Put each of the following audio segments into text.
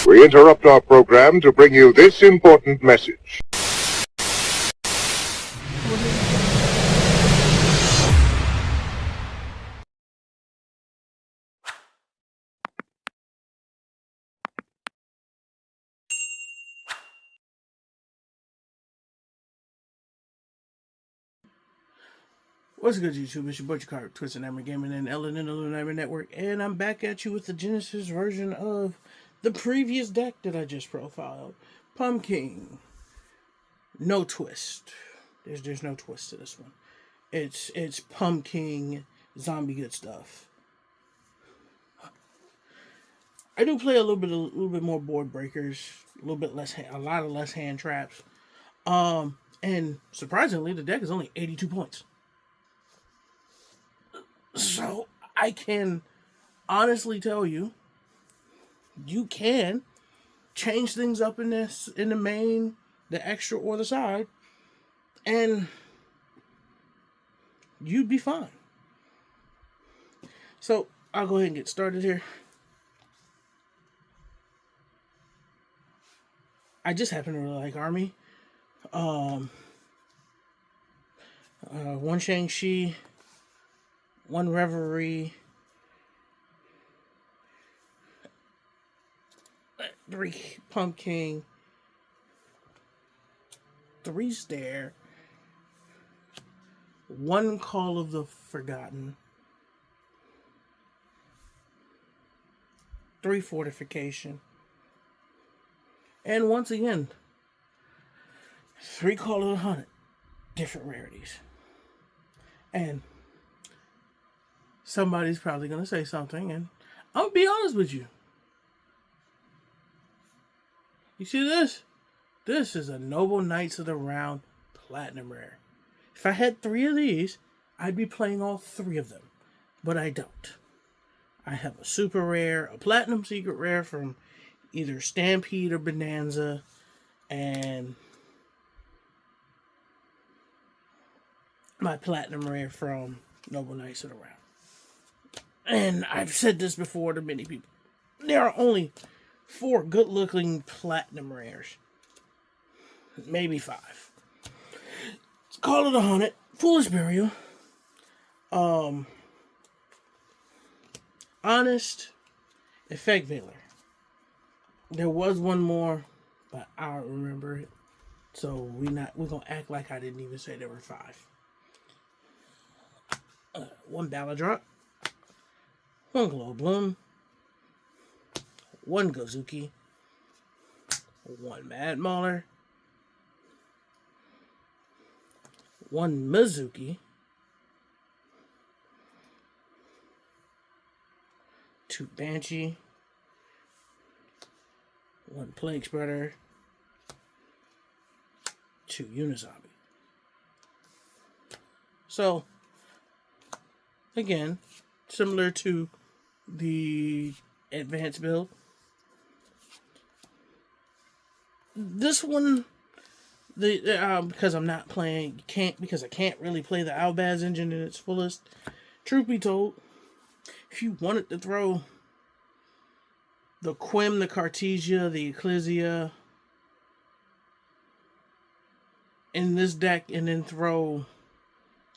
We interrupt our program to bring you this important message. What's good, YouTube? It's your Butcher Card, Twisted Hammer Gaming, and Ellen in the Lunar Network, and I'm back at you with the Genesys version of the previous deck that I just profiled. Pumpking. No twist. There's no twist to this one. It's Pumpking zombie good stuff. I do play a little bit more board breakers, a lot of less hand traps. And surprisingly, the deck is only 82 points. So I can honestly tell you, you can change things up in the main, the extra, or the side, and you'd be fine. So I'll go ahead and get started here. I just happen to really like Army. One Shang-Chi, one Reverie, 3 Pumpking, 3 Stare, 1 Call of the Forgotten, 3 Fortification, and once again, 3 Call of the Hunted, different rarities. And somebody's probably going to say something, and I'm going to be honest with you. You see this? This is a Noble Knights of the Round Platinum Rare. If I had 3 of these, I'd be playing all 3 of them. But I don't. I have a Super Rare, a Platinum Secret Rare from either Stampede or Bonanza, and my Platinum Rare from Noble Knights of the Round. And I've said this before to many people. There are only 4 good-looking Platinum Rares. Maybe 5. Call of the Haunted, Foolish Burial, Honest, Effect Veiler. There was one more, but I don't remember it. So we're gonna act like I didn't even say there were 5. 1 Baladrop, 1 Glow Bloom, 1 Gozuki, 1 Mad Mauler, 1 Mizuki, 2 Banshee, 1 Plague Spreader, 2 Unizombie. So, again, similar to the advanced build, this one, because I'm not playing, because I can't really play the Albaz engine in its fullest. Truth be told, if you wanted to throw the Quim, the Cartesia, the Ecclesia in this deck and then throw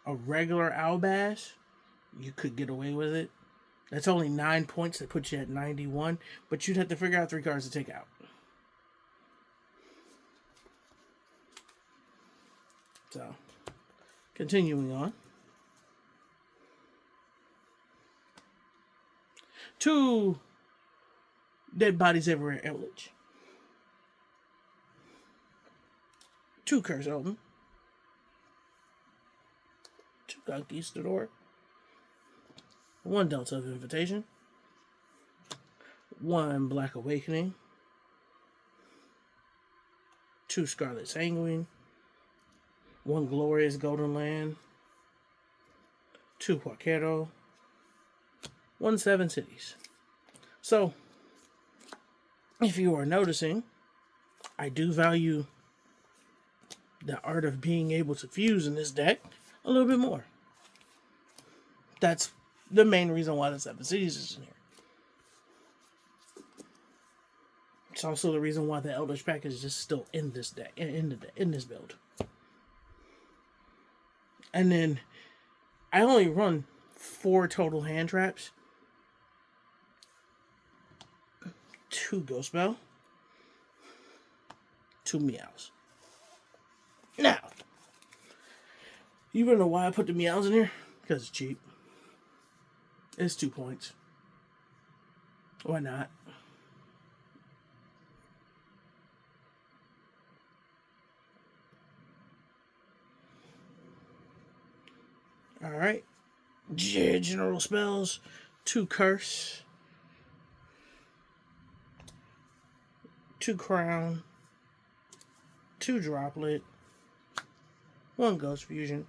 a regular Albaz, you could get away with it. That's only 9 points that puts you at 91, but you'd have to figure out 3 cards to take out. So, continuing on. 2 Dead Bodies Everywhere Eldritch. 2 Curse Open. 2 Conquistador. 1 Delta of Invitation. 1 Black Awakening. 2 Scarlet Sanguine. 1 Glorious Golden Land. 2 Huaquero. 1 Seven Cities. So, if you are noticing, I do value the art of being able to fuse in this deck a little bit more. That's the main reason why the Seven Cities is in here. That's also the reason why the Eldritch pack is just still in this deck, in this build. And then I only run 4 total hand traps. 2 Ghost Bell. 2 Meows. Now, you wanna know why I put the Meows in here? Because it's cheap. It's 2 points. Why not? Alright. General spells. 2 Curse. 2 Crown. 2 Droplet. 1 Ghost Fusion.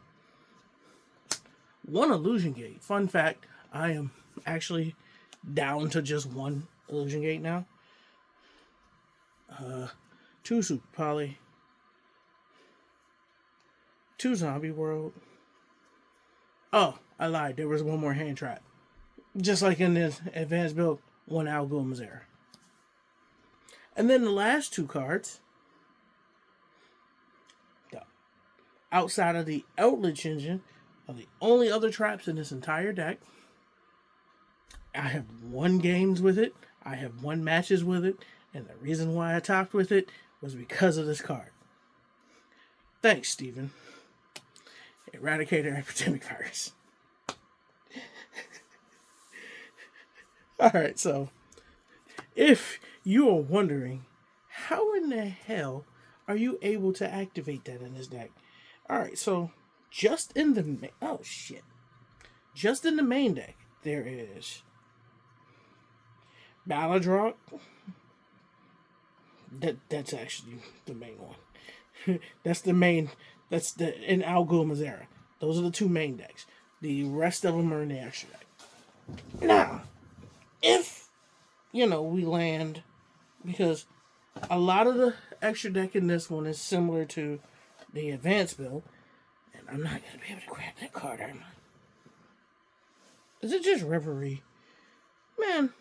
1 Illusion Gate. Fun fact, I am actually down to just 1 Illusion Gate now. 2 Super Poly. 2 Zombie World. Oh, I lied. There was 1 more hand trap. Just like in this advanced build, 1 Algol Mazera. And then the last 2 cards, outside of the Eldritch Engine, are the only other traps in this entire deck. I have 1 games with it. I have 1 matches with it. And the reason why I topped with it was because of this card. Thanks, Steven. Eradicator Epidemic Virus. Alright, so if you are wondering, how in the hell are you able to activate that in this deck? Alright, so just in the just in the main deck, there is Baladrock. That's actually the main one. That's the main. That's the in Algol Mazera. Those are the 2 main decks. The rest of them are in the extra deck. Now, if we land, because a lot of the extra deck in this one is similar to the advanced build, and I'm not gonna be able to grab that card, am I? Is it just Reverie? Man,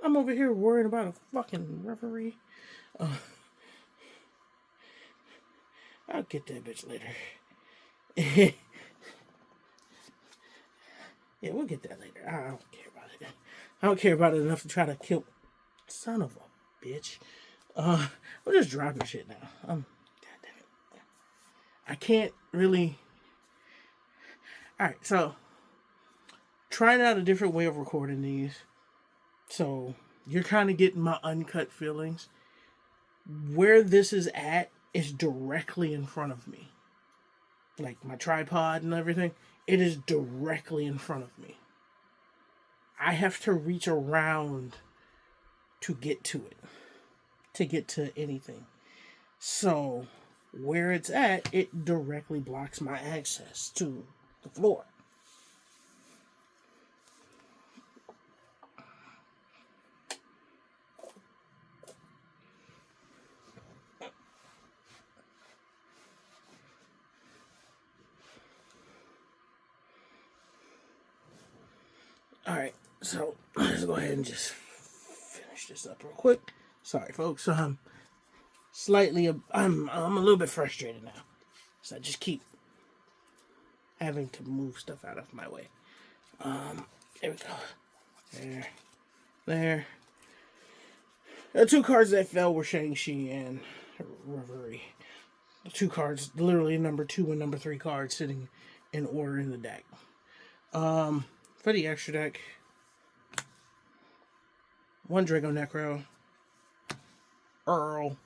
I'm over here worrying about a fucking Reverie. I'll get that bitch later. Yeah, we'll get that later. I don't care about it. I don't care about it enough to try to kill. Son of a bitch. We're just dropping shit now. God damn it. I can't really. Alright, so trying out a different way of recording these. So you're kind of getting my uncut feelings. Where this is at is directly in front of me. Like my tripod and everything, it is directly in front of me. I have to reach around to get to it, to get to anything. So where it's at, it directly blocks my access to the floor. Alright, so let's go ahead and just finish this up real quick. Sorry, folks. I'm a little bit frustrated now. So I just keep having to move stuff out of my way. There we go. There. The 2 cards that fell were Shang-Chi and Reverie. The 2 cards, literally number 2 and number 3 cards sitting in order in the deck. For the extra deck, 1 Drago Necro, Earl,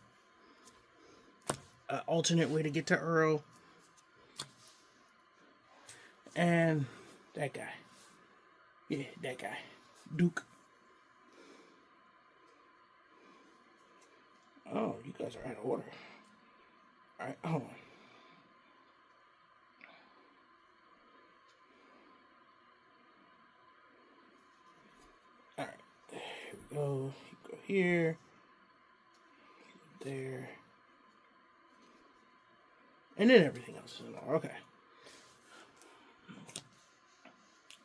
alternate way to get to Earl, and that guy. Yeah, that guy. Duke. Oh, you guys are out of order. Alright, hold on. Alright, here we go. You go here. There. And then everything else is in order. Okay.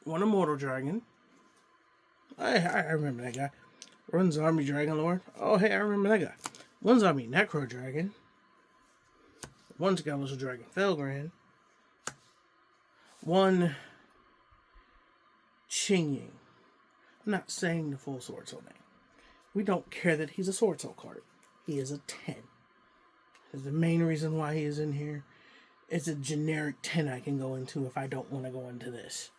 1 Immortal Dragon. I remember that guy. Runs Army Dragon Lord. Oh, hey, I remember that guy. one zombie Necro Dragon, one Skeletal Dragon Felgran, one Qingying. I'm not saying the full Sword Soul name. We don't care that he's a Sword Soul card. He is a 10. That's the main reason why he is in here. It's a generic 10 I can go into if I don't want to go into this.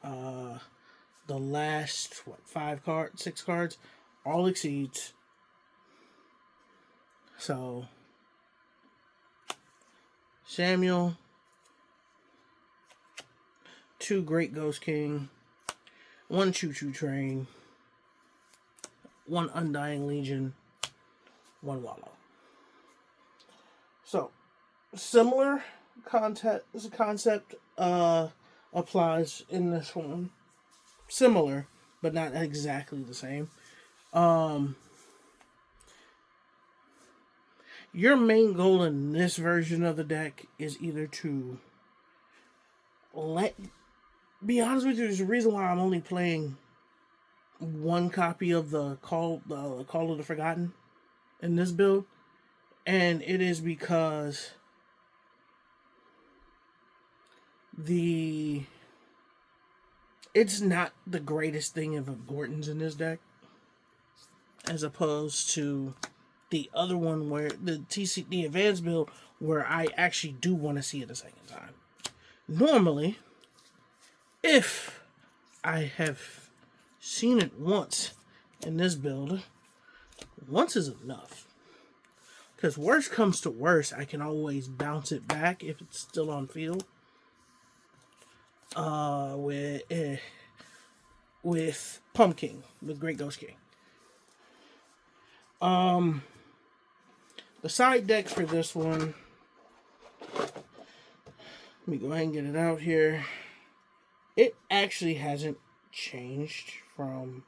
The last, 6 cards, all exceeds. So, Samuel, 2 Great Ghost King, 1 Choo Choo Train, 1 Undying Legion, 1 Wallow. So, similar concept applies in this one. Similar, but not exactly the same. Your main goal in this version of the deck is either to be honest with you, there's a reason why I'm only playing 1 copy of the Call of the Forgotten in this build, and it is because it's not the greatest thing of importance in this deck, as opposed to the other one where the advanced build, where I actually do want to see it a second time. Normally, if I have seen it once in this build, once is enough. Because worst comes to worst, I can always bounce it back if it's still on field. With Pumpking, with Great Ghost King. The side deck for this one, let me go ahead and get it out here. It actually hasn't changed from...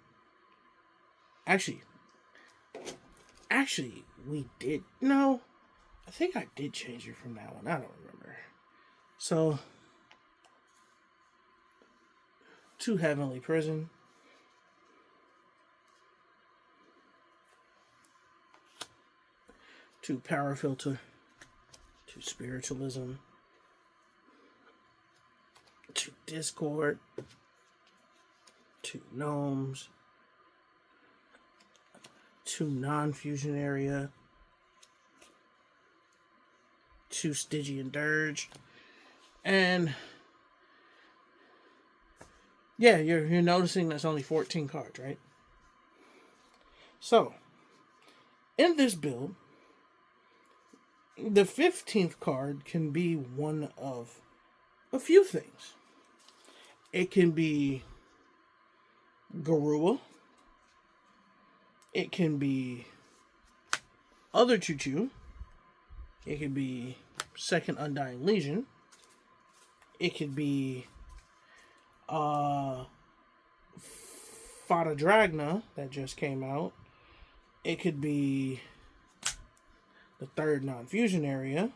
Actually, we did... No, I think I did change it from that one. I don't remember. So, 2 Heavenly Prison. 2 Power Filter. 2 Spiritualism. 2 Discord. 2 Gnomes. 2 Non-Fusion Area. 2 Stygian Dirge. And yeah, you're noticing that's only 14 cards, right? So, in this build, the 15th card can be one of a few things. It can be Garua. It can be other Choo Choo. It could be Second Undying Legion. It could be Fata Dragna that just came out. It could be the 3rd Non-Fusion Area.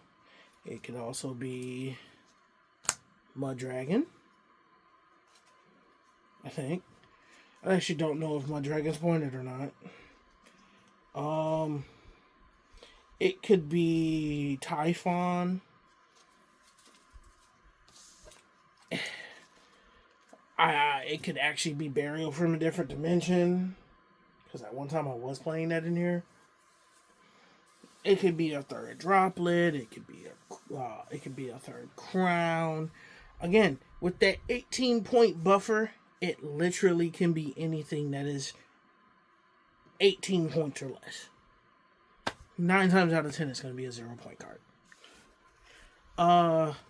It could also be Mud Dragon, I think. I actually don't know if Mud Dragon's pointed or not. It could be Typhon. It could actually be Burial from a Different Dimension, because at one time I was playing that in here. It could be a 3rd Droplet. It could be a 3rd Crown. Again, with that 18-point buffer, it literally can be anything that is 18 points or less. 9 times out of 10, it's going to be a 0-point card.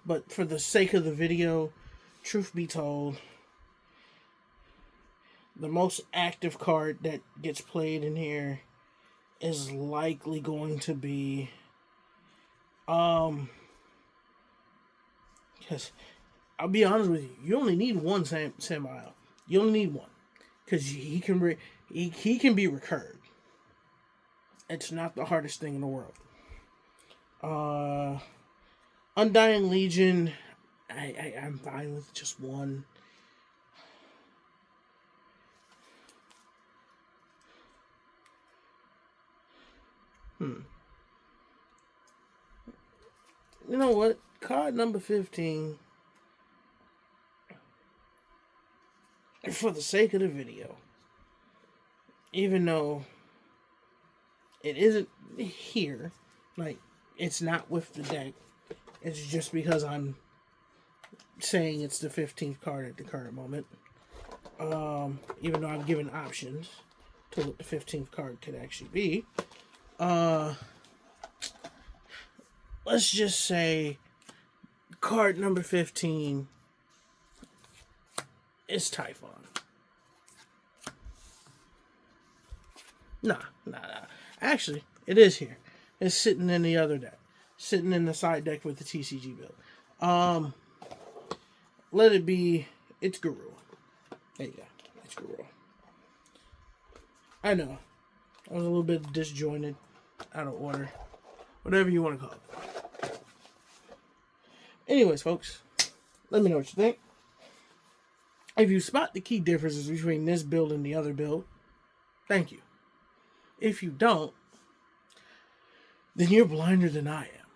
But for the sake of the video, truth be told, the most active card that gets played in here is likely going to be, because I'll be honest with you, you only need one Samael. You only need one, because he can be recurred. It's not the hardest thing in the world. Undying Legion, I'm fine with just one. You know what? Card number 15, for the sake of the video, even though it isn't here, like, it's not with the deck, it's just because I'm saying it's the 15th card at the current moment. Even though I've given options to what the 15th card could actually be. Let's just say card number 15 is Typhon. Nah. Actually, it is here. It's sitting in the other deck. Sitting in the side deck with the TCG build. Let it be, it's Guru. There you go. It's Guru. I know. I was a little bit disjointed, out of order. Whatever you want to call it. Anyways, folks, let me know what you think. If you spot the key differences between this build and the other build, thank you. If you don't, then you're blinder than I am.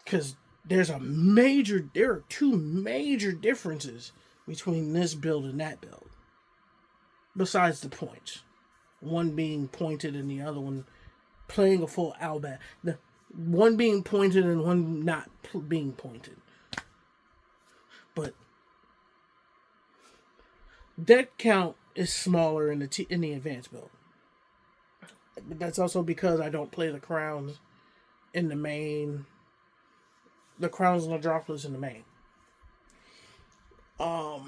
Because there are two major differences between this build and that build. Besides the points. One being pointed and the other one playing a full Albat. The one being pointed and one not being pointed. But deck count is smaller in the advanced build. But that's also because I don't play the crowns in the main. The crowns and the droplets in the main. A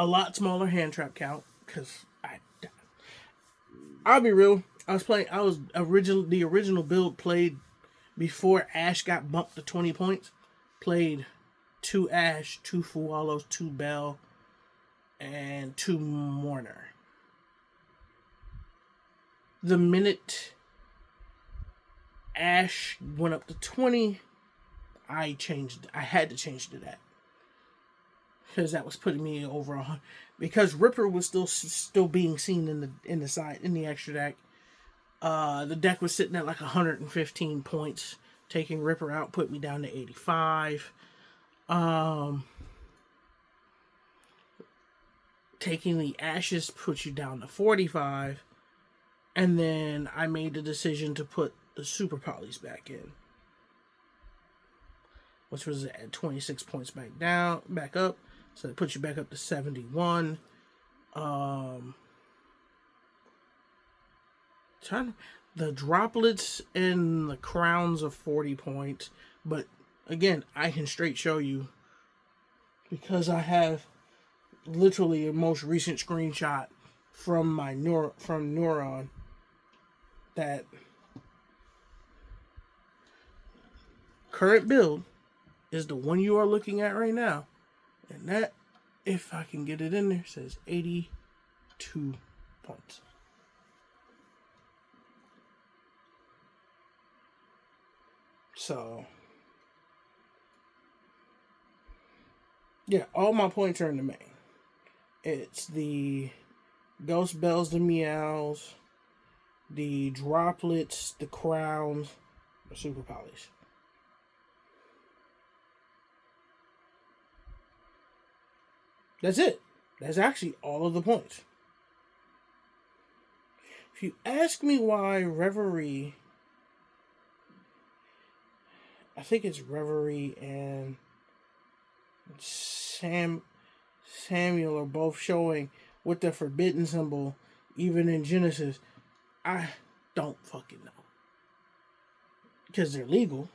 lot smaller hand trap count because I'll be real. The original build played before Ash got bumped to 20 points. Played 2 Ash, 2 Fualos, 2 Bell, and 2 Mourner. The minute Ash went up to 20, I had to change to that. Because that was putting me over 100. Because Ripper was still being seen in the extra deck. The deck was sitting at like 115 points. Taking Ripper out put me down to 85. Taking the Ashes put you down to 45. And then I made the decision to put the Super Polys back in. Which was at 26 points back up. So it puts you back up to 71. The droplets and the crowns are 40 points. But again, I can straight show you, because I have literally a most recent screenshot from my Neuron, that current build is the one you are looking at right now. And that, if I can get it in there, says 82 points. So, yeah, all my points are in the main. It's the Ghost Bells, the Meows, the Droplets, the Crowns, the Super Polys. That's it. That's actually all of the points. If you ask me why Reverie, I think it's Reverie and Samuel are both showing with the forbidden symbol, even in Genesys, I don't fucking know. Because they're legal.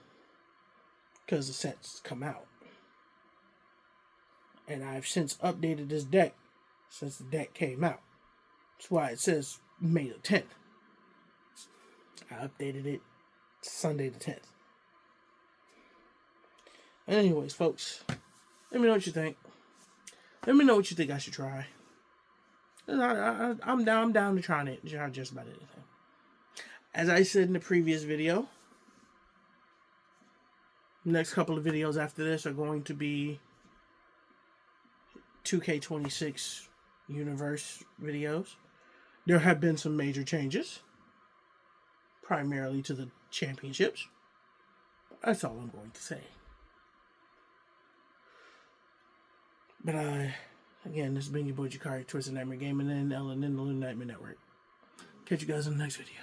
Because the sets come out. And I've since updated this deck since the deck came out. That's why it says May the 10th. I updated it Sunday the 10th. Anyways, folks, let me know what you think. Let me know what you think I should try. I'm down to try just about anything. As I said in the previous video, the next couple of videos after this are going to be 2K26 universe videos. There have been some major changes. primarily to the championships. That's all I'm going to say. But again, this has been your boy Jakari, Twisted Nightmare Gaming, and Ellen in the Loon Nightmare Network. Catch you guys in the next video.